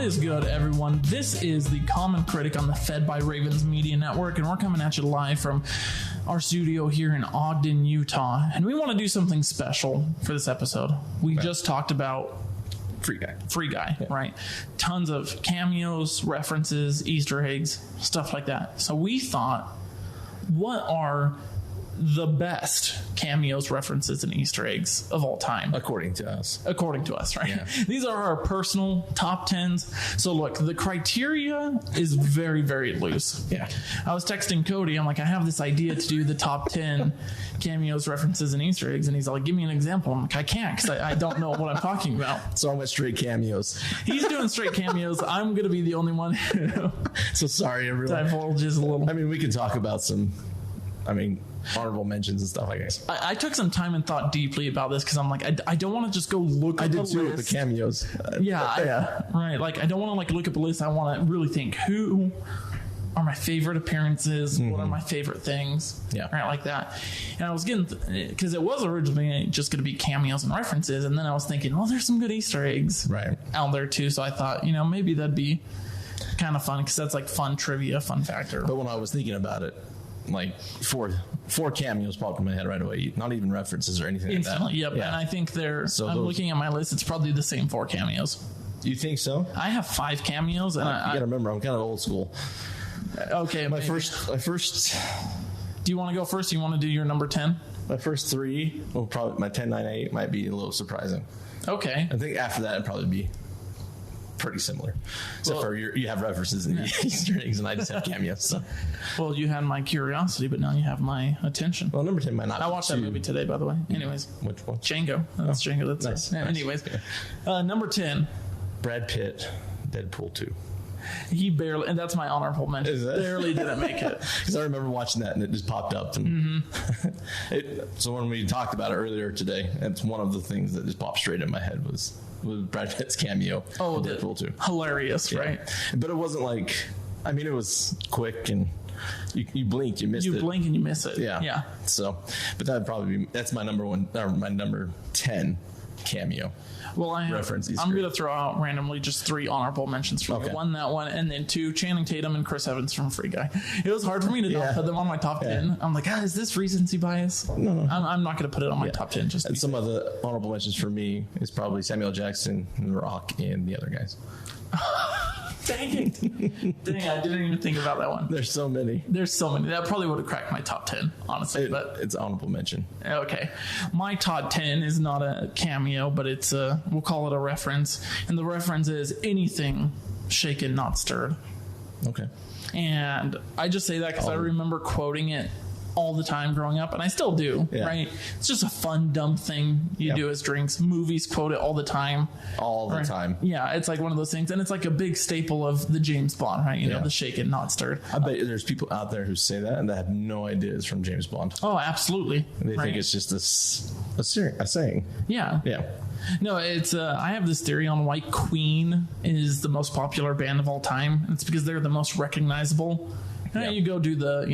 What is good, everyone? This is the Common Critic on the Fed by Ravens Media Network, and we're coming at you live from our studio here in Ogden, Utah. And we want to do something special for this episode. We just talked about Free Guy, yeah. Right? Tons of cameos, references, Easter eggs, stuff like that. So we thought, what are the best cameos, references, and Easter eggs of all time? According to us, right? Yeah. These are our personal top 10s. So look, the criteria is very, very loose. Yeah. I was texting Cody. I'm like, I have this idea to do the top 10 cameos, references, and Easter eggs. And he's like, give me an example. I'm like, I can't because I don't know what I'm talking about. So I went straight cameos. He's doing straight cameos. I'm going to be the only one who so sorry, everyone. divulges a little. I mean, we can talk about some, honorable mentions and stuff, I guess. I took some time and thought deeply about this because I'm like, I don't want to just go look up a list. I did too with the cameos. Right. Like, I don't want to look up a list. I want to really think, who are my favorite appearances? Mm-hmm. What are my favorite things? Yeah. Right, like that. And I was getting, because it was originally just going to be cameos and references. And then I was thinking, well, there's some good Easter eggs out there too. So I thought, maybe that'd be kind of fun because that's like fun trivia, fun factor. But when I was thinking about it, like four cameos popped in my head right away. Not even references or anything instantly, like that. Yep. Yeah. And I think I'm looking at my list. It's probably the same 4 cameos. You think so? I have 5 cameos, and I gotta remember, I'm kind of old school. Okay, my first. Do you want to go first? Do you want to do your number 10? My first 3. Well, probably my 10, 9, 8 might be a little surprising. Okay. I think after that it'd probably be pretty similar, except for you have references and Easter eggs, and I just have cameos. So. Well, you had my curiosity, but now you have my attention. Well, number 10 might not. I watched that movie today, by the way. Anyways, which one? Django. That's Django. That's nice. Yeah, anyways, number 10, Brad Pitt, Deadpool 2. He barely, and that's my honorable mention. Barely didn't make it. Because I remember watching that and it just popped up. And so when we talked about it earlier today, it's one of the things that just popped straight in my head was Brad Pitt's cameo. Oh, Deadpool 2. Hilarious, right? But it wasn't like, it was quick and you blinked, you missed it. You blink and you miss it. Yeah. So, but that'd probably be, that's my number 1, or my number 10 cameo. Well, I'm going to throw out randomly just 3 honorable mentions for you. 1, that one, and then 2, Channing Tatum and Chris Evans from Free Guy. It was hard for me to not put them on my top 10. I'm like, is this recency bias? No. I'm not going to put it on my top 10. And some of the honorable mentions for me is probably Samuel Jackson, The Rock, and the other guys. Dang it. Dang, I didn't even think about that one. There's so many. That probably would have cracked my top 10, honestly. But it's honorable mention. Okay. My top 10 is not a cameo, but it's we'll call it a reference. And the reference is anything shaken, not stirred. Okay. And I just say that because I remember quoting it all the time growing up, and I still do, right? It's just a fun, dumb thing you do as drinks. Movies quote it all the time. All the time. Yeah, it's like one of those things, and it's like a big staple of the James Bond, right? You know, the shaken, not stirred. I bet there's people out there who say that and they have no idea it's from James Bond. Oh, absolutely. They think it's just a saying. Yeah. Yeah. No, it's I have this theory on why Queen is the most popular band of all time. It's because they're the most recognizable. You go do the,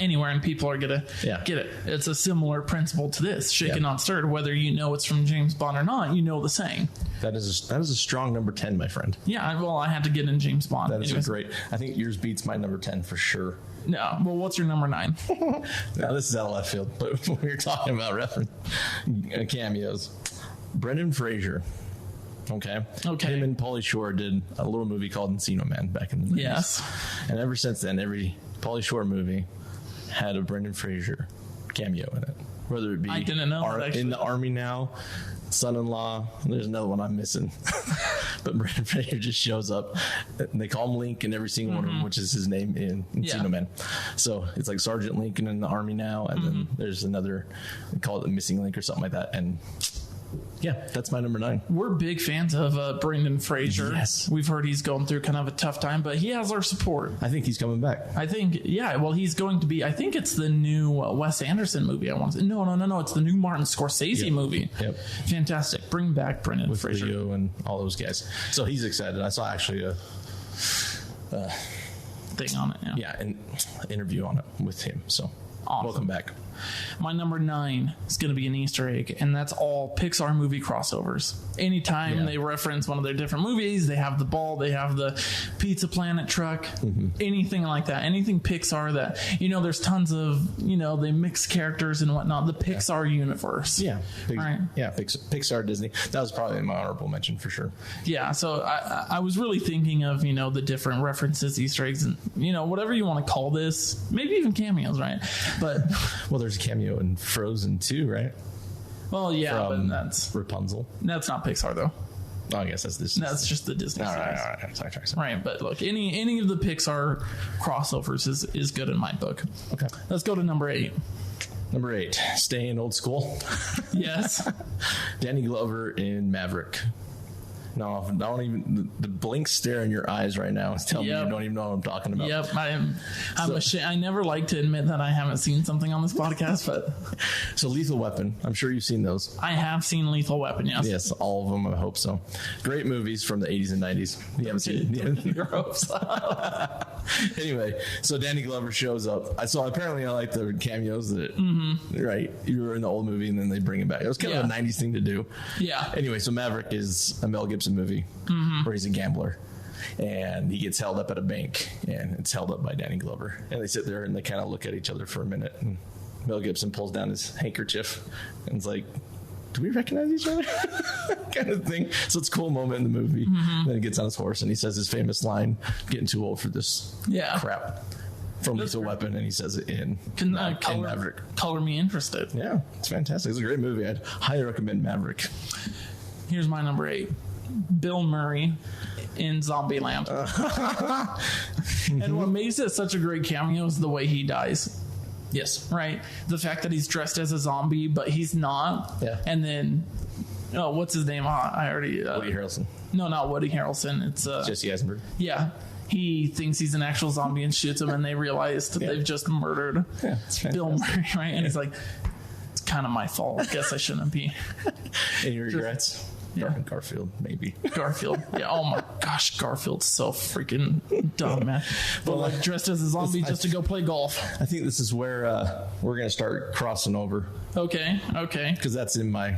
anywhere, and people are gonna get it. It's a similar principle to this, shaken not stirred. Whether you know it's from James Bond or not, you know the saying. That is a strong number 10, my friend. Yeah, well, I had to get in James Bond. That is great. I think yours beats my number 10 for sure. No, well, what's your number 9? Now this is out of left field, but when we were talking about reference cameos, Brendan Fraser. Okay. Him and Pauly Shore did a little movie called Encino Man back in the 90s. Yes. And ever since then, every Pauly Shore movie had a Brendan Fraser cameo in it. Whether it be I didn't know in the Army Now, Son-in-Law, there's another one I'm missing. But Brendan Fraser just shows up. And they call him Link in every single one of them, which is his name in Encino Man. So it's like Sergeant Lincoln in the Army Now, and then there's another, they call it the Missing Link or something like that. And yeah, that's my number 9. We're big fans of Brendan Fraser. Yes. We've heard he's going through kind of a tough time, but he has our support. I think he's coming back. I think, he's going to be, I think it's the new Wes Anderson movie. I want to say, no. It's the new Martin Scorsese movie. Yep. Fantastic. Bring back Brendan with Fraser. Leo and all those guys. So he's excited. I saw actually a thing on it. Yeah, an interview on it with him. So awesome. Welcome back. My number 9 is going to be an Easter egg, and that's all Pixar movie crossovers. Anytime they reference one of their different movies, they have the ball, they have the Pizza Planet truck, anything like that. Anything Pixar that, there's tons of, they mix characters and whatnot. The Pixar universe. Yeah. Right. Yeah, Pixar, Disney. That was probably my honorable mention for sure. Yeah, so I was really thinking of, the different references, Easter eggs, and, whatever you want to call this. Maybe even cameos, right? But well, there's a cameo in Frozen too, right? Well, yeah, From but that's Rapunzel. That's not Pixar, though. Oh, I guess that's Disney. That's just the Disney. All right. Sorry. Right, but look, any of the Pixar crossovers is good in my book. Okay, let's go to number 8. Number 8, staying old school. Yes, Danny Glover in Maverick. No, don't even. The blank stare in your eyes right now is telling me you don't even know what I'm talking about. Yep, I'm ashamed. I never like to admit that I haven't seen something on this podcast, but so Lethal Weapon. I'm sure you've seen those. I have seen Lethal Weapon. Yes, yes, all of them. I hope so. Great movies from the 80s and 90s. You haven't seen your hopes. Anyway, so Danny Glover shows up. So apparently, I like the cameos that right. You were in the old movie, and then they bring it back. It was kind of a 90s thing to do. Yeah. Anyway, so Maverick is a Mel Gibson movie where he's a gambler and he gets held up at a bank and it's held up by Danny Glover, and they sit there and they kind of look at each other for a minute, and Mel Gibson pulls down his handkerchief and is like, do we recognize each other? kind of thing. So it's a cool moment in the movie. Then he gets on his horse and he says his famous line, getting too old for this crap, from Lethal Weapon, and he says it in Maverick. Color me interested. Yeah, it's fantastic. It's a great movie. I'd highly recommend Maverick. Here's my number 8. Bill Murray in Zombieland. And what makes it such a great cameo is the way he dies. Yes. Right? The fact that he's dressed as a zombie, but he's not. Yeah. And then, what's his name? I already... Woody Harrelson. No, not Woody Harrelson. It's... Jesse Eisenberg. Yeah. He thinks he's an actual zombie and shoots him, and they realize that they've just murdered Bill Murray, right? And he's like, it's kind of my fault. I guess I shouldn't be. Any regrets? Yeah. Garfield, maybe. Garfield. Yeah. Oh my gosh, Garfield's so freaking dumb, man. But like dressed as a zombie just to go play golf. I think this is where we're going to start crossing over. Okay. Because that's in my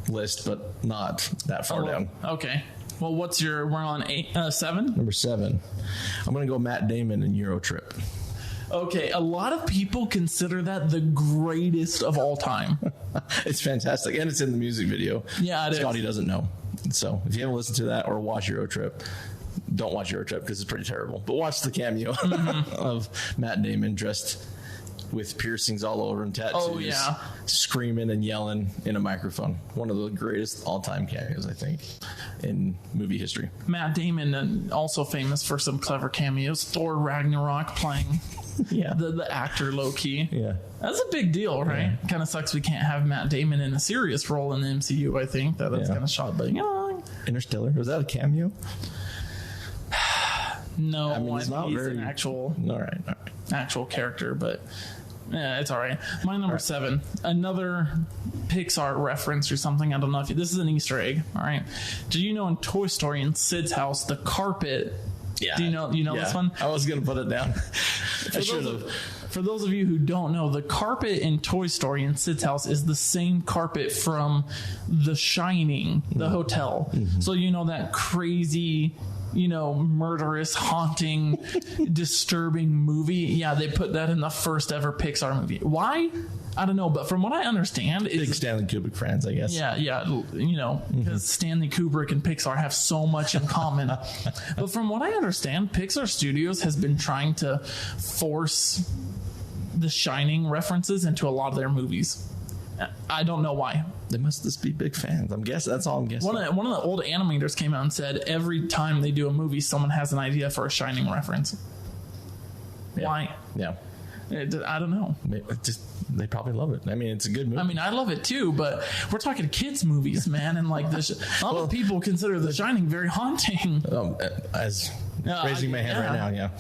list, but not that far down. Okay. Well, we're on 7? Number 7. I'm going to go Matt Damon in Euro Trip. Okay, a lot of people consider that the greatest of all time. It's fantastic, and it's in the music video. Yeah, it Scotty is. doesn't know. So if you haven't listened to that or watch Euro Trip, don't watch Euro Trip because it's pretty terrible. But watch the cameo of Matt Damon dressed with piercings all over and tattoos, screaming and yelling in a microphone. One of the greatest all-time cameos, I think, in movie history. Matt Damon, also famous for some clever cameos. Thor Ragnarok playing the actor low-key. Yeah. That's a big deal, right? Yeah. Kind of sucks we can't have Matt Damon in a serious role in the MCU, I think. That's kind of shot, but Interstellar, was that a cameo? No, I mean, it's not he's very... an actual actual character, but it's all right. My number 7, another Pixar reference or something. I don't know if this is an Easter egg. All right. Do you know in Toy Story in Sid's house, the carpet? Yeah. Do you know this one? I was going to put it down. I should have. For those of you who don't know, the carpet in Toy Story in Sid's house is the same carpet from The Shining, the hotel. Mm-hmm. So that crazy, murderous, haunting, disturbing movie. Yeah, they put that in the first ever Pixar movie. Why? I don't know, but from what I understand, big Stanley Kubrick fans, I guess. Yeah, because Stanley Kubrick and Pixar have so much in common. But from what I understand, Pixar Studios has been trying to force The Shining references into a lot of their movies. I don't know why. They must just be big fans. I'm guessing. That's all I'm guessing. One of the old animators came out and said every time they do a movie, someone has an idea for a Shining reference. Yeah. Why? Yeah. I don't know. They probably love it. I mean, it's a good movie. I mean, I love it too, but we're talking kids' movies, man, and like this. A lot of people consider The Shining very haunting. As raising my hand right now, yeah.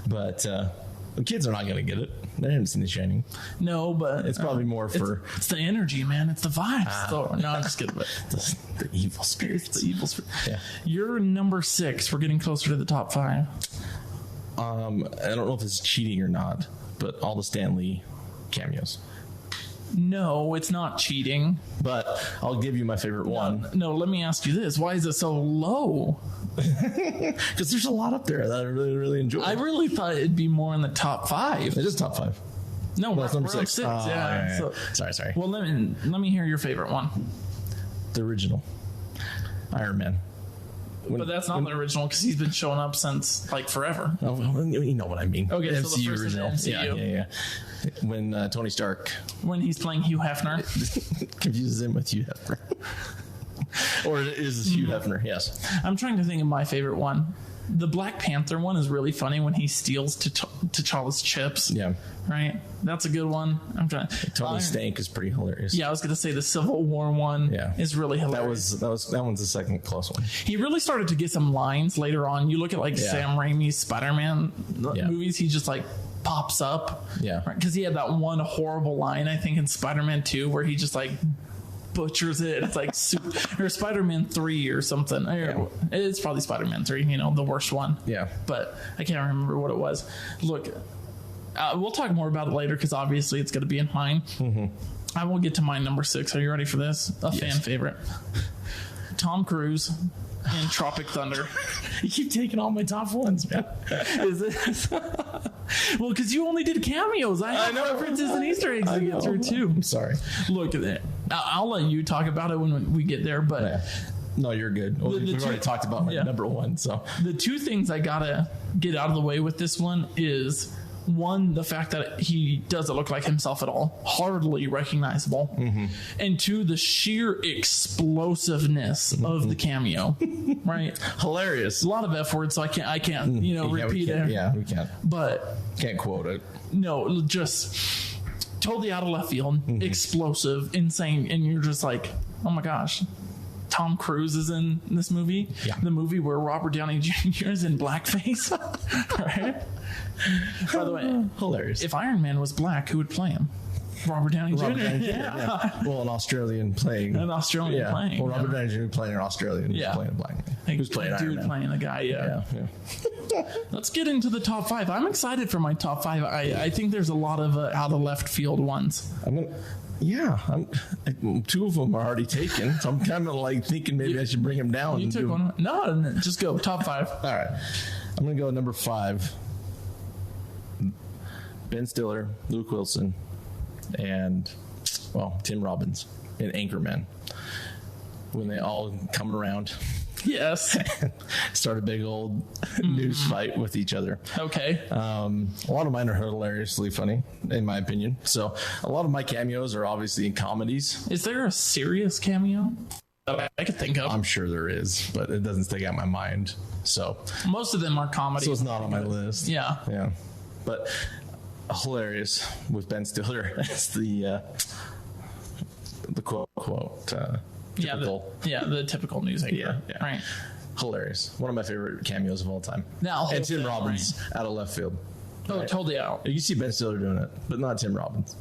But the kids are not going to get it. They haven't seen The Shining. No, but it's probably more for... It's the energy, man. It's the vibes. No, I'm just kidding. But the evil spirits. The evil spirit. Yeah. You're number 6. We're getting closer to the top 5. I don't know if it's cheating or not, but all the Stan Lee cameos. No, it's not cheating. But I'll give you my favorite one. No, let me ask you this. Why is it so low? Because there's a lot up there that I really, really enjoy. I really thought it'd be more in the top 5. It is top 5. No, we're number up 6. Yeah. So, sorry. Well, let me hear your favorite one. The original Iron Man. But that's not the original because he's been showing up since like forever. Oh, you know what I mean. Okay, MCU so the first original. MCU. Yeah. When Tony Stark When he's playing Hugh Hefner. confuses him with Hugh Hefner. Or is Hugh Hefner? Yes. I'm trying to think of my favorite one. The Black Panther one is really funny when he steals T'Challa's chips. Yeah. Right? That's a good one. I'm trying. Tony Stank is pretty hilarious. Yeah, I was going to say the Civil War one is really hilarious. That one's the second close one. He really started to get some lines later on. You look at like Sam Raimi's Spider-Man movies, he just like pops up. Yeah. Right? Because he had that one horrible line, I think, in Spider-Man 2 where he just like butchers it. It's like or Spider-Man 3 or something. It's probably Spider-Man 3, the worst one. Yeah. But I can't remember what it was. Look, we'll talk more about it later because obviously it's going to be in mine. Mm-hmm. I will get to my number 6. Are you ready for this? Fan favorite. Tom Cruise in Tropic Thunder. You keep taking all my top ones, man. Is it? Well, because you only did cameos. I have references and Easter eggs to get through too. I'm sorry. Look at it. I'll let you talk about it when we get there, but no, you're good. We've already talked about my number 1. So the 2 things I gotta get out of the way with this one is, one, the fact that he doesn't look like himself at all, hardly recognizable, and 2, the sheer explosiveness of the cameo. Right? Hilarious. A lot of F words, so I can't repeat it. Yeah, we can't. But can't quote it. No, just totally out of left field, explosive, insane, and you're just like, oh my gosh. Tom Cruise is in this movie. Yeah. The movie where Robert Downey Jr. is in blackface. Right? By the way, hilarious. If Iron Man was black, who would play him? Robert Downey Jr. Yeah. Well, an Australian playing. Well, Robert Downey Jr. playing an Australian. Who's playing a black guy. Who's playing Iron Man. Playing a guy, yeah. Let's get into the top 5. I'm excited for my top 5. I think there's a lot of out of left field ones. Yeah, 2 of them are already taken, so I'm kind of like thinking maybe I should bring them down. You took one? No, just go top 5. All right, I'm gonna go number 5. Ben Stiller, Luke Wilson, and Tim Robbins in Anchorman. When they all come around. Yes. Start a big old news fight with each other. Okay. A lot of mine are hilariously funny, in my opinion. So a lot of my cameos are obviously in comedies. Is there a serious cameo that I could think of? I'm sure there is, but it doesn't stick out in my mind. So most of them are comedies. So it's not on my list. Yeah. Yeah. But hilarious with Ben Stiller as the quote. Typical. The typical news anchor. Yeah. Right. Hilarious. One of my favorite cameos of all time. And Tim Robbins out of left field. Oh, right? Totally out. You see Ben Stiller doing it, but not Tim Robbins.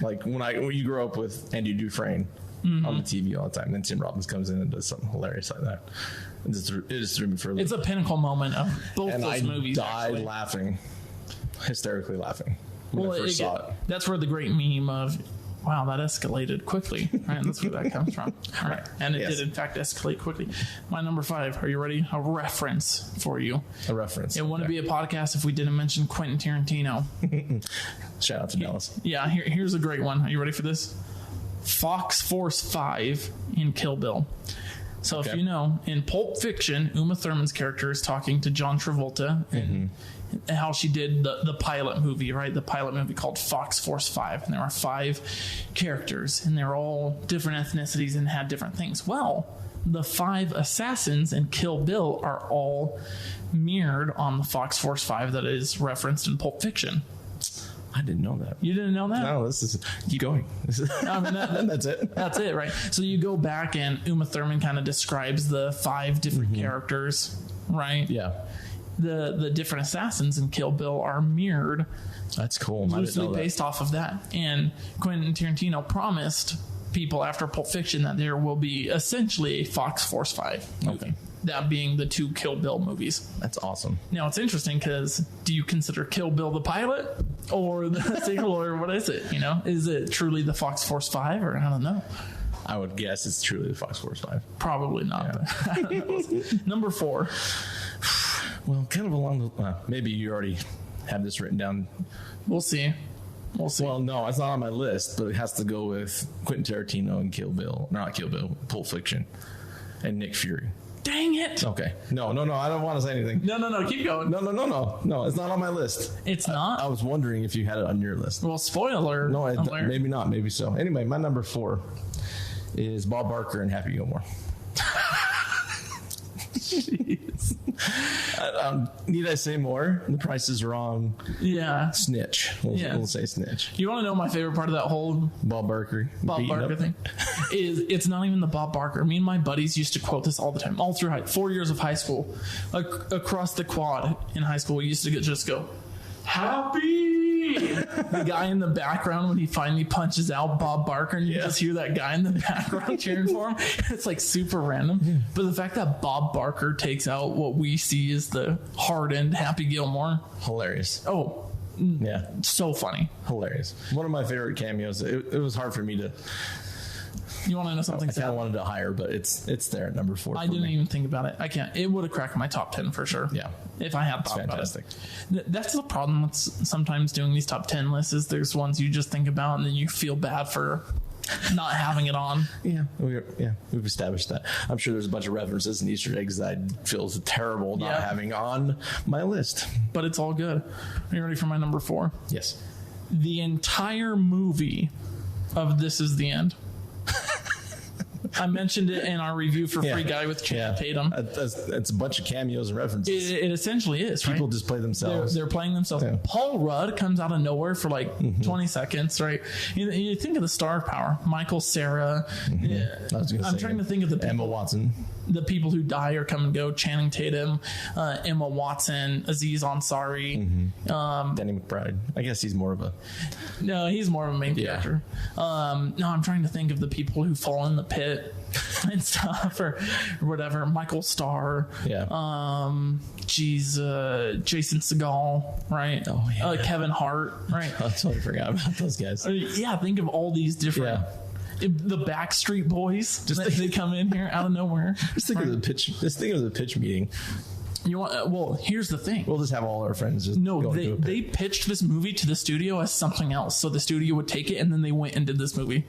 Like when you grow up with Andy Dufresne on the TV all the time, then Tim Robbins comes in and does something hilarious like that. It just threw me for a loop. It's a pinnacle moment of both those movies. And I died laughing, hysterically laughing when I first saw it. That's where the great meme of, wow, that escalated quickly. Right, that's where that comes from. All right, and it did in fact escalate quickly. My number 5. Are you ready? A reference for you. A reference. It wouldn't be a podcast if we didn't mention Quentin Tarantino. Shout out to Dallas. Yeah, here's a great one. Are you ready for this? Fox Force 5 in Kill Bill. So if you know, in Pulp Fiction, Uma Thurman's character is talking to John Travolta and how she did the pilot movie, right? The pilot movie called Fox Force 5. And there are 5 characters, and they're all different ethnicities and had different things. Well, the 5 assassins in Kill Bill are all mirrored on the Fox Force 5 that is referenced in Pulp Fiction. I didn't know that. You didn't know that? No, keep going. I mean, that's it. That's it, right? So you go back and Uma Thurman kind of describes the 5 different characters, right? Yeah. The different assassins in Kill Bill are mirrored. That's cool. Loosely based off of that. And Quentin Tarantino promised people after Pulp Fiction that there will be essentially a Fox Force 5 movie. Okay. That being the 2 Kill Bill movies. That's awesome. Now, it's interesting because do you consider Kill Bill the pilot or the sequel, or what is it? Is it truly the Fox Force 5, or I don't know? I would guess it's truly the Fox Force 5. Probably not. Yeah. Number 4. Well, kind of along the... maybe you already have this written down. We'll see. Well, no, it's not on my list, but it has to go with Quentin Tarantino and Kill Bill. Not Kill Bill, Pulp Fiction, and Nick Fury. Dang it. Okay. No, I don't want to say anything. No, keep going. No, it's not on my list. It's not? I was wondering if you had it on your list. Well, spoiler. No, maybe not, maybe so. Anyway, my number 4 is Bob Barker and Happy Gilmore. Jeez. Need I say more? The Price is Wrong. Yeah. Snitch. We'll say snitch. You want to know my favorite part of that whole Bob Barker thing? It's not even the Bob Barker. Me and my buddies used to quote this all the time, all through 4 years of high school. Across the quad in high school, we used to just go, Happy! The guy in the background, when he finally punches out Bob Barker, and you just hear that guy in the background cheering for him. It's like super random. Yeah. But the fact that Bob Barker takes out what we see as the hardened Happy Gilmore. Hilarious. Oh, yeah. So funny. Hilarious. One of my favorite cameos. It was hard for me to... You want to know something? I kind of wanted to hire, but it's there at number 4. I didn't even think about it. I can't. It would have cracked my top 10 for sure. Yeah, if I had thought about it. That's the problem with sometimes doing these top 10 lists. Is there's ones you just think about and then you feel bad for not having it on. We've established that. I'm sure there's a bunch of references and Easter eggs that I feel terrible not having on my list. But it's all good. Are you ready for my number 4? Yes. The entire movie of This Is the End. I mentioned it in our review for Free Guy with Channing Tatum. It's a bunch of cameos and references. It essentially is, right? People just play themselves. They're playing themselves. Yeah. Paul Rudd comes out of nowhere for 20 seconds, right? You think of the star power. Michael Cera. Mm-hmm. Yeah. I'm trying to think of the people. Emma Watson. The people who die or come and go: Channing Tatum, Emma Watson, Aziz Ansari, Danny McBride. I guess he's more of a... No, he's more of a main character. No, I'm trying to think of the people who fall in the pit and stuff or whatever. Michael Starr. Yeah. Jason Segel, right? Oh, yeah. Kevin Hart, right? I totally forgot about those guys. Yeah, think of all these different... Yeah. The Backstreet Boys, they come in here out of nowhere. Just think of the pitch. Just think of the pitch meeting. You want? Well, here's the thing. We'll just have all our friends just they pitched this movie to the studio as something else, so the studio would take it, and then they went and did this movie.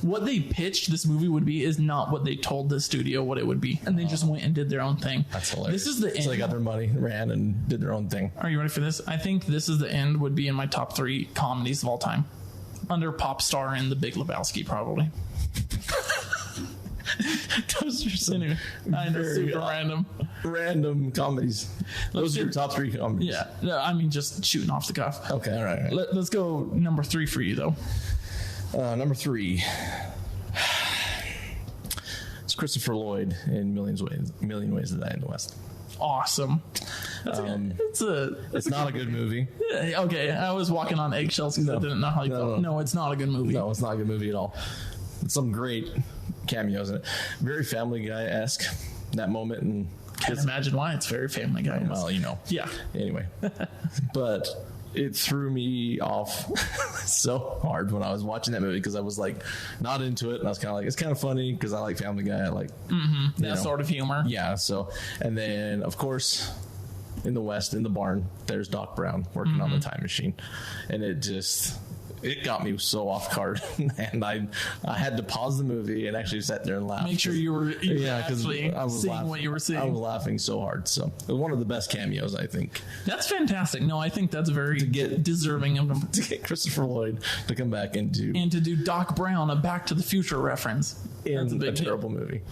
What they pitched this movie would be is not what they told the studio what it would be, and they just went and did their own thing. That's hilarious. This is the end. So they got their money, ran, and did their own thing. Are you ready for this? I think This Is the End would be in my top 3 comedies of all time, under Pop Star and The Big Lebowski, probably. Those are some super random comedies. Those are your top 3 comedies. Yeah, no, I mean just shooting off the cuff. Okay, all right. Let's go number 3 for you though. Number 3. It's Christopher Lloyd in Million Ways to Die in the West. Awesome. It's not a good movie. Okay, I was walking on eggshells because I didn't know how you felt. No, it's not a good movie. No, it's not a good movie at all. It's some great cameos in it. Very Family Guy-esque, that moment. And can't imagine why it's very Family Guy-esque. Well, Yeah. Anyway. But it threw me off so hard when I was watching that movie because I was not into it. And I was kind of it's kind of funny because I like Family Guy. I like that sort of humor. Yeah. So, and then, of course, in the West, in the barn, there's Doc Brown working on the time machine. And it got me so off guard, and I had to pause the movie and actually sat there and laugh. Make sure you were actually seeing what you were seeing. I was laughing so hard. So it was one of the best cameos, I think. That's fantastic. No, I think that's very deserving of him. To get Christopher Lloyd to come back and to do Doc Brown, a Back to the Future reference. That's a terrible movie.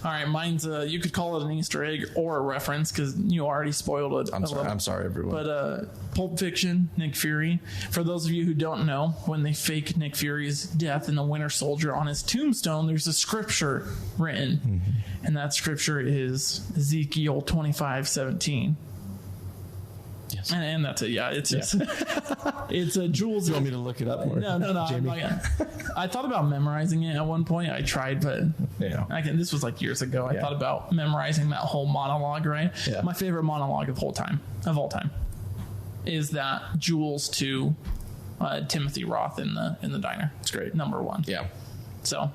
All right, mine's you could call it an Easter egg or a reference because you already spoiled it. I'm sorry, everyone. But Pulp Fiction, Nick Fury. For those of you who don't know, when they fake Nick Fury's death in the Winter Soldier, on his tombstone, there's a scripture written, and that scripture is Ezekiel 25:17. Yes. And that's it. Yeah, it's just it's a Jules. You want me to look it up more? No. Jamie? I thought about memorizing it at one point. I tried, but this was like years ago. I thought about memorizing that whole monologue. Right. Yeah. My favorite monologue of all time, is that Jules to Timothy Roth in the diner. It's great. Number one. Yeah. So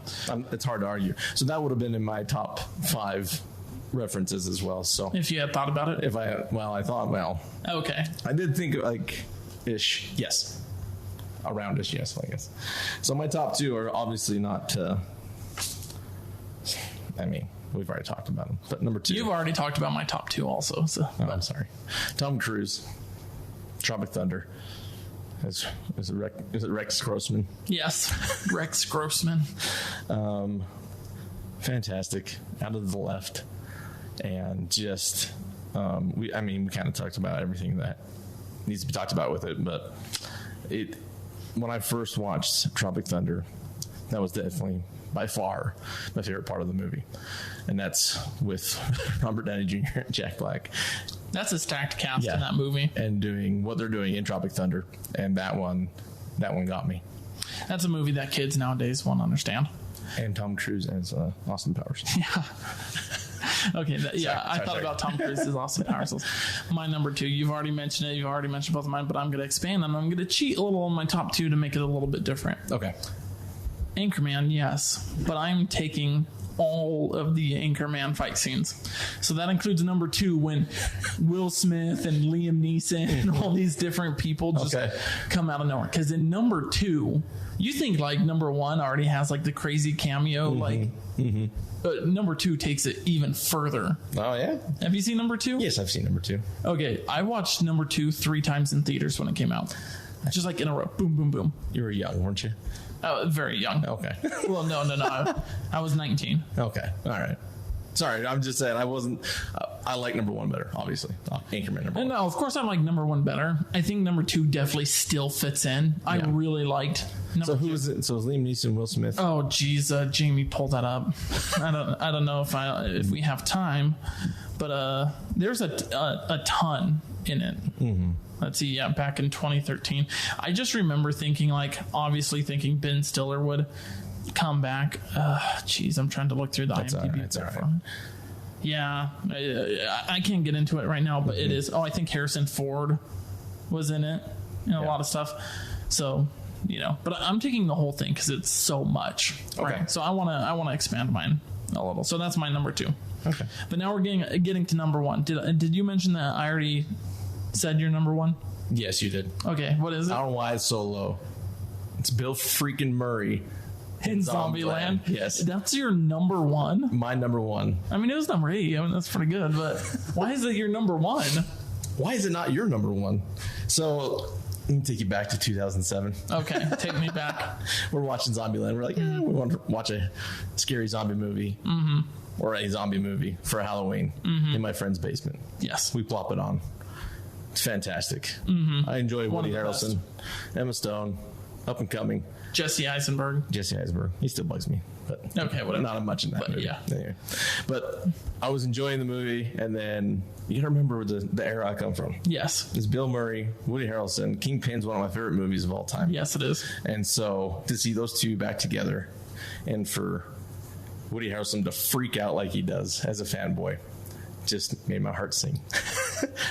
it's hard to argue. So that would have been in my top 5 references as well. So if you had thought about it, okay. I did think like ish, yes, around ish, yes, I guess. So my top 2 are obviously not. We've already talked about them, but number 2. You've already talked about my top 2 also. So I'm sorry. Tom Cruise, Tropic Thunder. Is it Rex Grossman? Yes, Rex Grossman. Fantastic. Out of the Left. And just, we kind of talked about everything that needs to be talked about with it, but when I first watched Tropic Thunder, that was definitely by far my favorite part of the movie. And that's with Robert Downey Jr. and Jack Black. That's a stacked cast in that movie. And doing what they're doing in Tropic Thunder. And that one got me. That's a movie that kids nowadays won't understand. And Tom Cruise as Austin Powers. Yeah. Okay. I thought about Tom Cruise as Austin Powers. My number 2. You've already mentioned it. You've already mentioned both of mine, but I'm going to expand and I'm going to cheat a little on my top 2 to make it a little bit different. Okay. Anchorman, yes, but I'm taking all of the Anchorman fight scenes. So that includes number 2 when Will Smith and Liam Neeson and all these different people just come out of nowhere. Because in number 2, you think like number 1 already has like the crazy cameo, number 2 takes it even further. Oh yeah. Have you seen number 2? Yes, I've seen number 2. Okay, I watched number 2 3 times in theaters when it came out. Just like in a row. Boom, boom, boom. You were young, weren't you? Very young. Okay. Well, no. I was 19. Okay. All right. Sorry, I'm just saying I wasn't. I like number 1 better, obviously. Anchorman number 1. No, of course I like number 1 better. I think number 2 definitely still fits in. I really liked. So who is it? So it was Liam Neeson, Will Smith. Oh, geez, Jamie, pull that up. I don't know if we have time, but there's a ton in it. Mm-hmm. Let's see, back in 2013. I just remember thinking Ben Stiller would come back. Jeez, I'm trying to look through the IMDb. That's all right. Yeah, I can't get into it right now, but it is. Oh, I think Harrison Ford was in it and a lot of stuff. So, but I'm taking the whole thing because it's so much. Okay. Right? So I want to expand mine a little. So that's my number 2. Okay. But now we're getting to number 1. Did you mention that I already said your number 1? Yes, you did. Okay, what is it? I don't know why it's so low. It's Bill freaking Murray in Zombieland. Yes, that's your number 1. My number 1. I mean, it was number 8. I mean, that's pretty good. But why is it your number 1? Why is it not your number 1? So let me take you back to 2007. Okay, take me back. We're watching Zombieland. We're like, we want to watch a scary zombie movie. Mm-hmm. Or a zombie movie for Halloween in my friend's basement. Yes. We plop it on. It's fantastic. Mm-hmm. I enjoy Woody Harrelson, Emma Stone, up and coming. Jesse Eisenberg. He still bugs me. But okay, whatever. Not much in that movie. Yeah. Anyway. But I was enjoying the movie, and then you gotta remember the era I come from. Yes. It's Bill Murray, Woody Harrelson. Kingpin's one of my favorite movies of all time. Yes, it is. And so to see those two back together, and for Woody Harrelson to freak out like he does as a fanboy, just made my heart sing.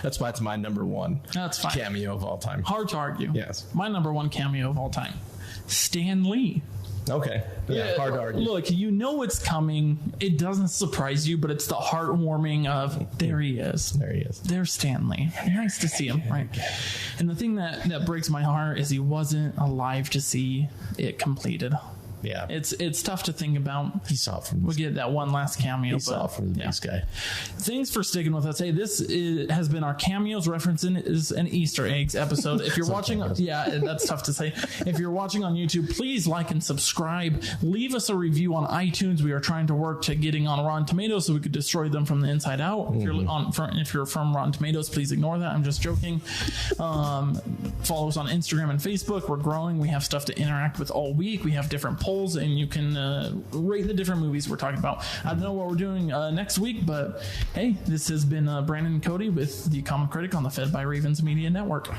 That's why it's my number 1 That's fine. Cameo of all time. Hard to argue. Yes. My number 1 cameo of all time, Stan Lee. Okay. Yeah, hard to argue. Look, it's coming. It doesn't surprise you, but it's the heartwarming of there he is. There's Stan Lee. Nice to see him, right? And the thing that breaks my heart is he wasn't alive to see it completed. Yeah. It's tough to think about. He saw it from We'll get that one last cameo. He saw it from the next guy. Thanks for sticking with us. Hey, this has been our Cameos references and Easter eggs episode. If you're watching, that's tough to say. If you're watching on YouTube, please like and subscribe. Leave us a review on iTunes. We are trying to work to getting on Rotten Tomatoes so we could destroy them from the inside out. If you're from Rotten Tomatoes, please ignore that. I'm just joking. Follow us on Instagram and Facebook. We're growing. We have stuff to interact with all week. We have different polls polls, and you can rate the different movies we're talking about. I don't know what we're doing next week, but hey, this has been Brandon and Cody with the Common Critic on the Fed by Ravens Media Network.